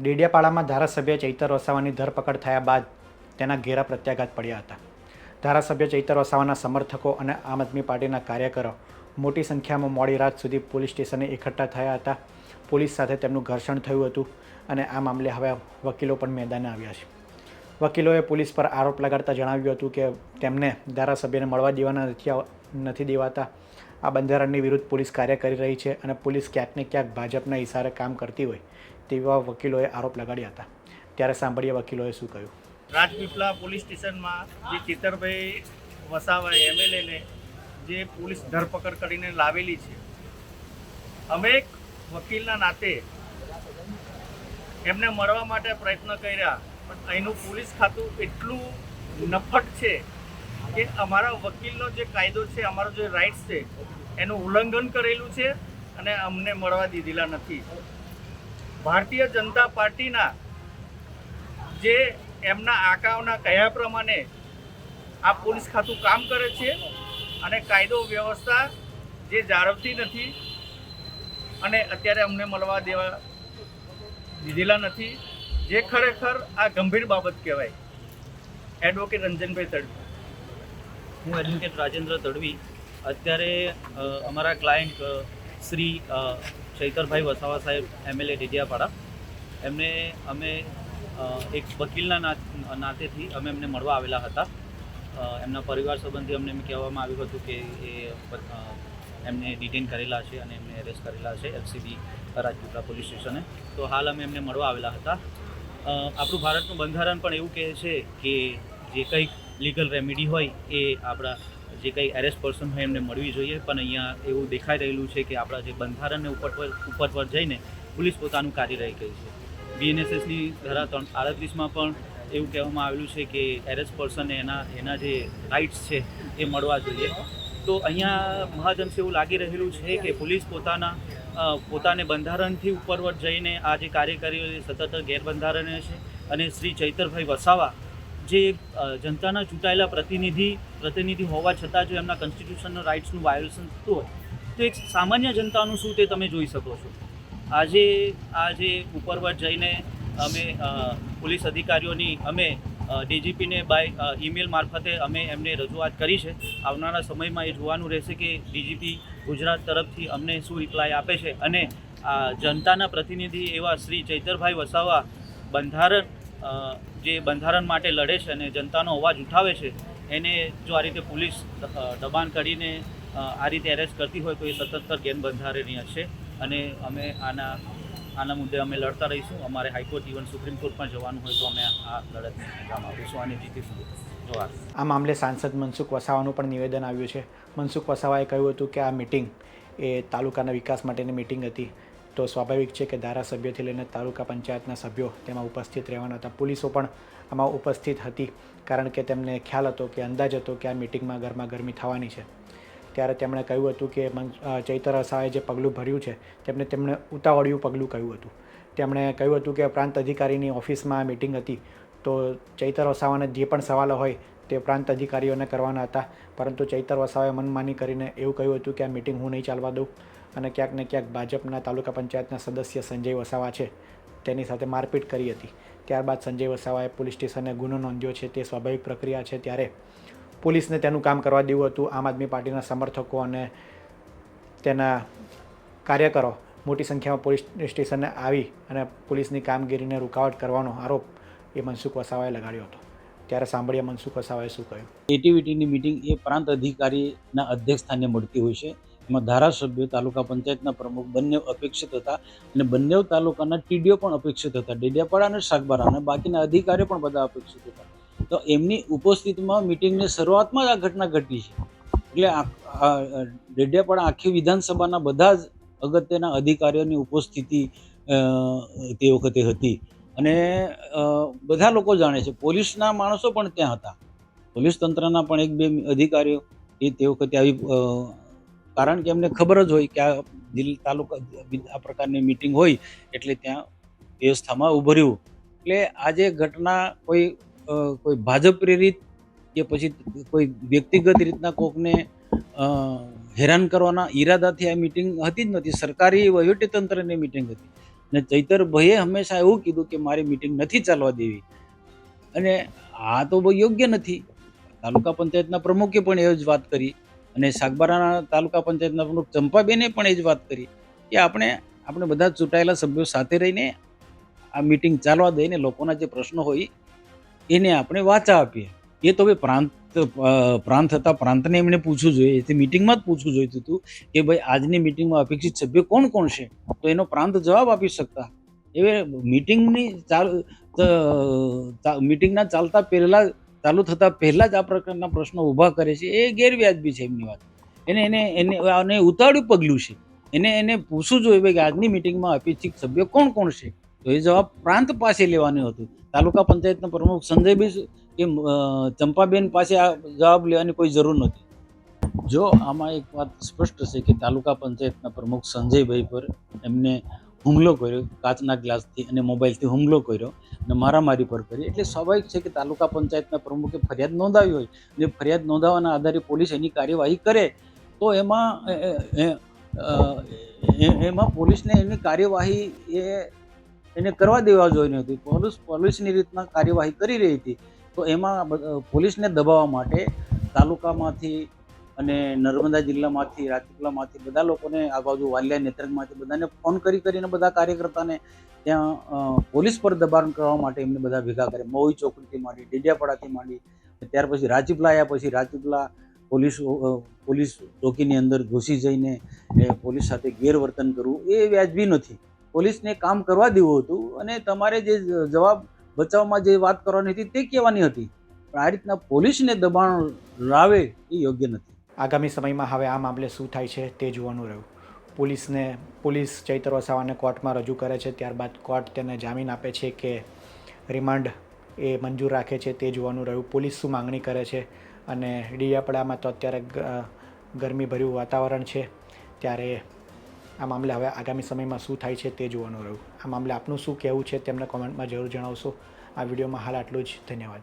ડેડિયાપાડામાં ધારાસભ્ય ચૈતર વસાવાની ધરપકડ થયા બાદ તેના ઘેરા પ્રત્યાઘાત પડ્યા હતા. ધારાસભ્ય ચૈતર વસાવાના સમર્થકો અને આમ આદમી પાર્ટીના કાર્યકરો મોટી સંખ્યામાં મોડી રાત સુધી પોલીસ સ્ટેશને એકઠા થયા હતા. પોલીસ સાથે તેમનું ઘર્ષણ થયું હતું અને આ મામલે હવે વકીલો પણ મેદાને આવ્યા છે. વકીલોએ પોલીસ પર આરોપ લગાડતા જણાવ્યું હતું કે તેમને ધારાસભ્યને મળવા દેવાના નથી દેવાતા. આ બંધારણની વિરુદ્ધ પોલીસ કાર્ય કરી રહી છે અને પોલીસ ક્યાંક ને ક્યાંક ભાજપના ઇશારે કામ કરતી હોય તેવા વકીલોએ આરોપ લગાડ્યા હતા. ત્યારે સાંભળીએ વકીલોએ શું કહ્યું. રાજપીપળા પોલીસ સ્ટેશનમાં જે ચેતરભાઈ વસાવા એમએલએને જે પોલીસ ધરપકડ કરીને લાવેલી છે, અમે એક વકીલના નાતે એમને મળવા માટે પ્રયત્ન કર્યા, પણ અહીંનું પોલીસ ખાતું એટલું નફટ છે કે અમારા વકીલનો જે કાયદો છે, અમારો જે રાઇટ્સ છે એનું ઉલ્લંઘન કરેલું છે અને અમને મળવા દીધેલા નથી. ભારતીય જનતા પાર્ટીના જે એમના આકાઓના કહ્યા પ્રમાણે આ પોલીસ ખાતું કામ કરે છે અને કાયદો વ્યવસ્થા જે જાળવતી નથી અને અત્યારે અમને મળવા દીધેલા નથી, જે ખરેખર આ ગંભીર બાબત કહેવાય. એડવોકેટ રંજનભાઈ તડવી. હું એડવોકેટ રાજેન્દ્ર તડવી. અત્યારે અમારા ક્લાયન્ટ શ્રી ચૈતરભાઈ વસાવા સાહેબ એમએલએ ડેડિયાપાડા, એમને અમે એક વકીલના નાતેથી અમે એમને મળવા આવેલા હતા. એમના પરિવાર સંબંધી અમને કહેવામાં આવ્યું હતું કે એમને ડિટેન કરેલા છે અને એમને એરેસ્ટ કરેલા છે એલસીબી રાજપીપળા પોલીસ સ્ટેશને. તો હાલ અમે એમને મળવા આવેલા હતા. આપણું ભારતનું બંધારણ પણ એવું કહે છે કે જે કંઈક લીગલ રેમેડી હોય એ આપણા જે કંઈ એરેસ્ટ પર્સન હોય એમને મળવી જોઈએ, પણ અહીંયા એવું દેખાઈ રહેલું છે કે આપણા જે બંધારણને ઉપર પર જઈને પોલીસ પોતાનું કાર્ય રહી ગઈ છે. બીએનએસએસની ધારા 338માં પણ એવું કહેવામાં આવેલું છે કે એરેસ્ટ પર્સનને એના જે રાઇટ્સ છે એ મળવા જોઈએ. તો અહીંયા મહાજનથી એવું લાગી રહેલું છે કે પોલીસ પોતાને બંધારણથી ઉપરવટ જઈને આ જે કાર્ય કર્યો એ સતત ગેરબંધારણીય છે. અને શ્રી ચૈતરભાઈ વસાવા જે જનતાના ચૂંટાયેલા પ્રતિનિધિ હોવા છતાં જો એમના કોન્સ્ટિટ્યુશનલ રાઇટ્સનું વાયોલેશન થતું હોય તો એક સામાન્ય જનતાનું શું તે તમે જોઈ શકો છો. આજે ઉપરવટ જઈને અમે પોલીસ અધિકારીઓની અમે ડીજીપીને બાય ઈમેલ મારફતે અમે એમને રજૂઆત કરી છે. આવનારા સમયમાં એ જોવાનું રહેશે કે ડીજીપી ગુજરાત તરફથી અમને શું રિપ્લાય આપે છે અને જનતાના પ્રતિનિધિ એવા શ્રી ચૈતરભાઈ વસાવા જે બંધારણ માટે લડે છે અને જનતાનો અવાજ ઉઠાવે છે, એને જો આ રીતે પોલીસ દબાણ કરીને આ રીતે એરેસ્ટ કરતી હોય તો એ સતત ગેરબંધારણીય છે અને અમે આના મુદ્દે અમે લડતા રહીશું. અમારે હાઈકોર્ટ ઇવન સુપ્રીમ કોર્ટમાં જવાનું હોય તો અમે આ લડતને અંજામ આપીશું અને જીતીશું. જોવા આ મામલે સાંસદ મનસુખ વસાવાનું પણ નિવેદન આવ્યું છે. મનસુખ વસાવાએ કહ્યું હતું કે આ મિટિંગ એ તાલુકાના વિકાસ માટેની મિટિંગ હતી, તો સ્વાભાવિક છે કે ધારાસભ્યથી લઈને તાલુકા પંચાયતના સભ્યો તેમાં ઉપસ્થિત રહેવાના હતા. પોલીસો પણ આમાં ઉપસ્થિત હતી કારણ કે તેમને ખ્યાલ હતો કે અંદાજ હતો કે આ મિટિંગમાં ગરમાગરમી થવાની છે. ત્યારે તેમણે કહ્યું હતું કે ચૈતર વસાવાએ જે પગલું ભર્યું છે તેમણે ઉતાવળિયું પગલું કહ્યું હતું. તેમણે કહ્યું હતું કે પ્રાંત અધિકારીની ઓફિસમાં આ મિટિંગ હતી, તો ચૈતર વસાવાને જે પણ સવાલો હોય તે પ્રાંત અધિકારીઓને કરવાના હતા, પરંતુ ચૈતર વસાવાએ મનમાની કરીને એવું કહ્યું હતું કે આ મિટિંગ હું નહીં ચાલવા દઉં અને ક્યાંક ને ક્યાંક ભાજપના તાલુકા પંચાયતના સદસ્ય સંજય વસાવા છે તેની સાથે મારપીટ કરી હતી. ત્યારબાદ સંજય વસાવાએ પોલીસ સ્ટેશને ગુનો નોંધ્યો છે. તે સ્વાભાવિક પ્રક્રિયા છે. ત્યારે પોલીસને તેનું કામ કરવા દેવું હતું. આમ આદમી પાર્ટીના સમર્થકો અને તેના કાર્યકરો મોટી સંખ્યામાં પોલીસ સ્ટેશને આવી અને પોલીસની કામગીરીને રૂકાવટ કરવાનો આરોપ એ મનસુખ વસાવાએ લગાડ્યો હતો. ત્યારે સાંભળીએ મનસુખ વસાવાએ શું કહ્યું. એટીવીટીની મિટિંગ એ પ્રાંત અધિકારીના અધ્યક્ષ સ્થાને મળતી હોય છે. એમાં ધારાસભ્યો, તાલુકા પંચાયતના પ્રમુખ બંને અપેક્ષિત હતા અને બંને તાલુકાના ટીડીઓ પણ અપેક્ષિત હતા. ડેડિયાપાડા અને સાગબારા અને બાકીના અધિકારીઓ પણ બધા અપેક્ષિત હતા. તો એમની ઉપસ્થિતિમાં મિટિંગની શરૂઆતમાં જ આ ઘટના ઘટી છે. એટલે ડેડિયાપાડા આખી વિધાનસભાના બધા જ અગત્યના અધિકારીઓની ઉપસ્થિતિ તે વખતે હતી અને બધા લોકો જાણે છે. પોલીસના માણસો પણ ત્યાં હતા. પોલીસ તંત્રના પણ 1-2 અધિકારીઓ એ તે વખતે આવી, કારણ કે એમને ખબર જ હોય કે આ જિલ્લા તાલુકા આ પ્રકારની મિટિંગ હોય એટલે ત્યાં વ્યવસ્થામાં ઊભું રહ્યું. એટલે આજે ઘટના કોઈ ભાજપ પ્રેરિત કે પછી કોઈ વ્યક્તિગત રીતના કોકને હેરાન કરવાના ઈરાદાથી આ મિટિંગ હતી જ નથી. સરકારી વહીવટીતંત્રની મિટિંગ હતી અને ચૈતરભાઈએ હંમેશા એવું કીધું કે મારી મિટિંગ નથી ચાલવા દેવી, અને આ તો બહુ યોગ્ય નથી. તાલુકા પંચાયતના પ્રમુખે પણ એ જ વાત કરી, અને સાગબારાના તાલુકા પંચાયતના પ્રમુખ ચંપાબેને પણ એ જ વાત કરી કે આપણે બધા ચૂંટાયેલા સભ્યો સાથે રહીને આ મિટિંગ ચાલવા દઈને લોકોના જે પ્રશ્નો હોય એને આપણે વાચા આપીએ. એ તો હવે પ્રાંત હતા, પ્રાંતને એમણે પૂછવું જોઈએ, તે મિટિંગમાં જ પૂછવું જોઈતું હતું કે ભાઈ આજની મિટિંગમાં અપેક્ષિત સભ્યો કોણ કોણ છે, તો એનો પ્રાંત જવાબ આપી શકતા. હવે મિટિંગના ચાલુ થતા પહેલા જ આ પ્રકારના પ્રશ્નો ઊભા કરે છે, એ ગેરવ્યાજબી છે એમની વાત. એને ઉતાવળું પગલું છે. એને પૂછવું જોઈએ કે આજની મિટિંગમાં અપેક્ષિત સભ્યો કોણ કોણ છે, તો એ જવાબ પ્રાંત પાસે લેવાનું હતું. તાલુકા પંચાયતના પ્રમુખ સંજયભાઈ કે ચંપાબેન પાસે આ જવાબ લેવાની કોઈ જરૂર નથી. જો આમાં એક વાત સ્પષ્ટ છે કે તાલુકા પંચાયતના પ્રમુખ સંજયભાઈ પર એમને હુમલો કર્યો, કાચના ગ્લાસથી અને મોબાઈલથી હુમલો કર્યો અને મારામારી પર કરી, એટલે સ્વાભાવિક છે કે તાલુકા પંચાયતના પ્રમુખે ફરિયાદ નોંધાવી હોય અને ફરિયાદ નોંધાવવાના આધારે પોલીસ એની કાર્યવાહી કરે તો એમાં પોલીસને એની કાર્યવાહી એને કરવા દેવા જોઈએ હતી. પોલીસની રીતના કાર્યવાહી કરી રહી હતી, તો એમાં પોલીસને દબાવવા માટે તાલુકામાંથી અને નર્મદા જિલ્લામાંથી, રાજપીપળામાંથી બધા લોકોને, આ બાજુ વાલિયા નેત્રંગમાંથી બધાને ફોન કરીને બધા કાર્યકર્તાને ત્યાં પોલીસ પર દબાણ કરવા માટે એમને બધા ભેગા કરે. મોવી ચોકડીથી માંડી, ડેડિયાપાડાથી માંડી, ત્યાર પછી રાજપીપળા આવ્યા. પછી રાજપીપળા પોલીસ ચોકીની અંદર ઘૂસી જઈને પોલીસ સાથે ગેરવર્તન કરવું એ વ્યાજબી નથી. પોલીસને કામ કરવા દેવું હતું અને તમારે જે જવાબ બચાવમાં જે વાત કરવાની હતી તે કહેવાની હતી, પણ આ રીતના પોલીસને દબાણ લાવે એ યોગ્ય નથી. આગામી સમયમાં હવે આ મામલે શું થાય છે તે જોવાનું રહ્યું. પોલીસ ચૈતર વસાવાને કોર્ટમાં રજૂ કરે છે, ત્યારબાદ કોર્ટ તેને જામીન આપે છે કે રિમાન્ડ એ મંજૂર રાખે છે તે જોવાનું રહ્યું. પોલીસ શું માંગણી કરે છે, અને ડેડિયાપાડામાં તો અત્યારે ગરમીભર્યું વાતાવરણ છે, ત્યારે આ મામલે હવે આગામી સમયમાં શું થાય છે તે જોવાનું રહ્યું. આ મામલે આપનું શું કહેવું છે તેમને કોમેન્ટમાં જરૂર જણાવશો. આ વિડીયોમાં હાલ આટલું જ. ધન્યવાદ.